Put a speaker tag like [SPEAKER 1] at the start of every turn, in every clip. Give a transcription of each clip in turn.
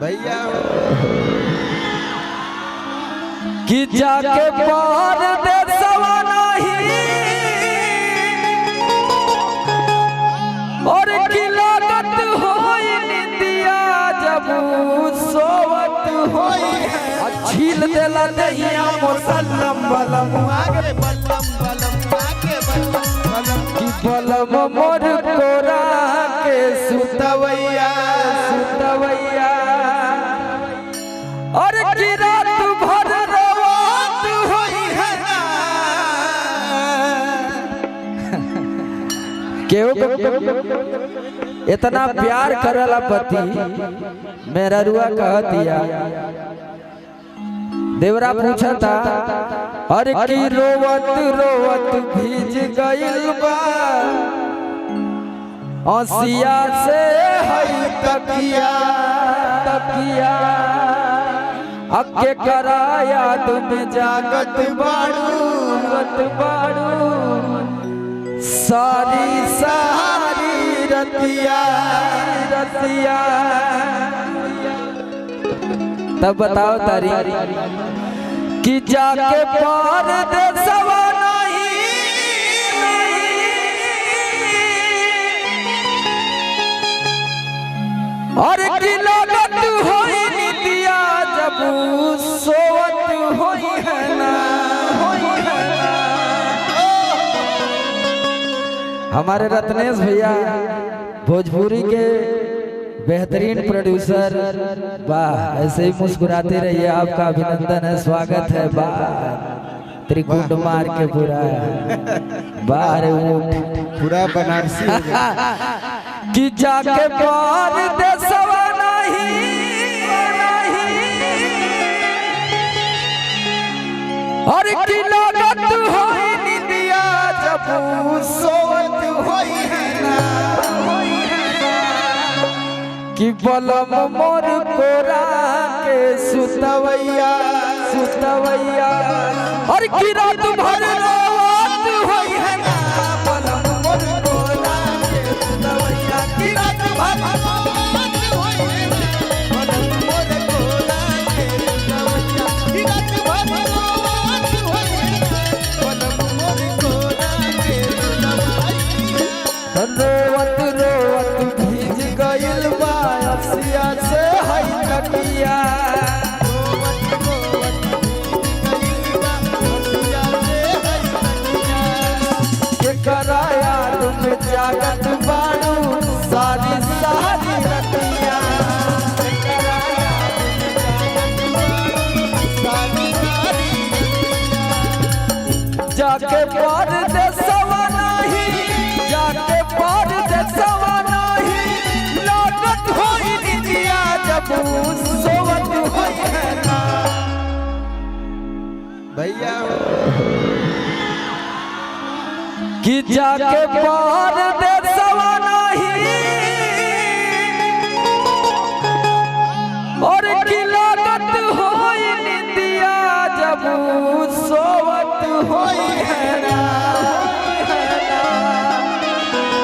[SPEAKER 1] भैया
[SPEAKER 2] कि जाके पार देसवा नहीं और की लागत होई निंदिया जब सोवत होई छील देला दहिया मुसल्लम बलम
[SPEAKER 1] आगे बलम बलम आगे बलम बलम
[SPEAKER 2] कि बलम मोर कोरा के सुतवैया सुतवैया और की रात भर रोवत होई है केहू इतना प्यार करला पति मेरा रुआ कह दिया देवरा पूछा था और की रोवत रोवत भीज गइल बा औसिया से हई तकिया तकिया अके कराया तुम जागत बाड़ू सारी सारी रतिया रतिया तब बताओ तारी कि जाके पार देसवा नहीं और की लागत होई निंदिया जब सोवत होई है ना हमारे रत्नेश भैया भोजपुरी के बेहतरीन प्रोड्यूसर वाह ऐसे ही मुस्कुराते रहिए आपका अभिनंदन है स्वागत है वाह त्रिकुट मार के पूरा बाहर उठ
[SPEAKER 1] पूरा बनारसी हो गया।
[SPEAKER 2] कि जाके पार देसवा नहीं और की लागत होई निंदिया जब सोवत होई है ना कि बलम मोर कोरा के सुतवैया सुतवैया और की रात भर रोवत होई है ना बलम मोर कोरा के सुतवैया की रात भर रोवत होई है ना बलम मोर कोरा के सुतवैया की रात भर रोवत होई है ना बलम मोर कोरा के सुतवैया रोवत रोवत भीज गइल बा औसिया से हई तकिया के कराया तुम जागत बाड़ू सारी सारी रतिया के कराया सारी सारी जाके पार देसवा नहीं जाके पार देसवा नहीं लागत होई निंदिया जब सोवत होई है ना
[SPEAKER 1] भैया
[SPEAKER 2] कि जाके पार देसवा नहीं और की लागत होई निंदिया जब सोवत होई है ना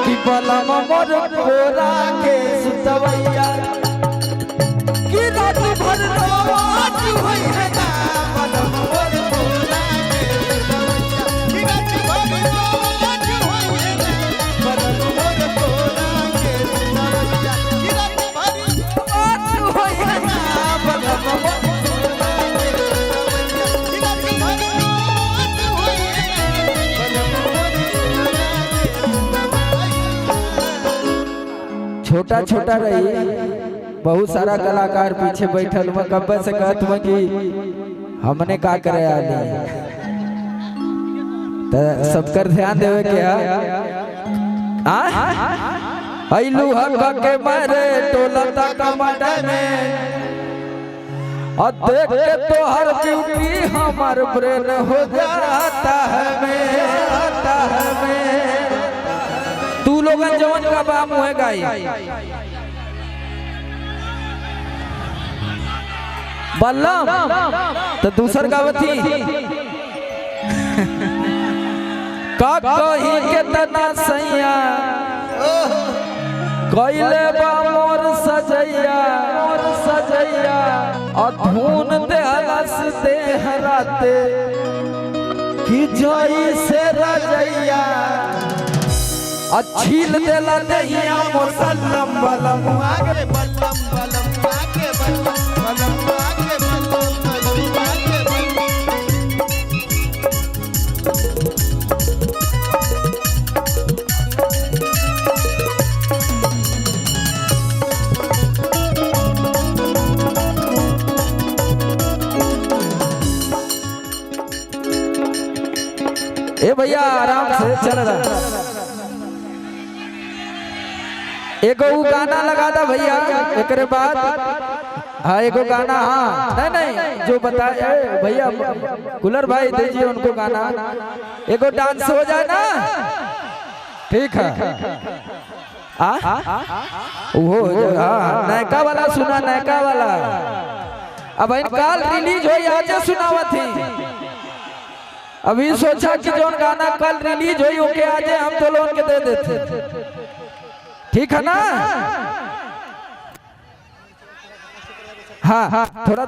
[SPEAKER 2] कि बलम मोर कोरा के सुतवैया की रात भर रोवत होई है ना बलम मोर कोरा के सुतवैया की रात भर रोवत होई है ना बलम मोर कोरा के सुतवैया की रात भर रोवत होई है ना बलम मोर कोरा के सुतवैया की रात भर रोवत होई है ना बलम मोर कोरा के सुतवैया छोटा छोटा रही बहुत सारा कलाकार पीछे बैठल में कब से कहत में कि हमने का करे आली तो सबकर ध्यान देवे के आइलू हक के मारे टोलता कमंड में और देख के तो हर ब्यूटी हमार ब्रेन हो जाता है में तू लोगन जवन का बाम हुए गाई बल्लम तो दूसर गावती का कही के तना सैया कैले बा मोर सजैया अधून दे हलस दे हराते कि जोई से रजैया अच्छील देला दहिया मोर
[SPEAKER 1] बलम बलम आगे बलम बलम आगे बलम बलम आगे बलम बलम आगे बलम।
[SPEAKER 2] ए भैया आराम से चल रहा एगो गाना लगा दा भैया एकरे बाद हाँ एगो गाना हाँ नहीं जो बताए भैया कुलर भाई दीजिए उनको गाना एगो डांस हो जाए ना ठीक है वो नयका वाला सुना नयका वाला अब कल रिलीज हो आज सुनावा थी अभी सोचा कि जो गाना कल रिलीज हुई ओके आज हम तो लोग के दे देते ठीक है ना हाँ थोड़ा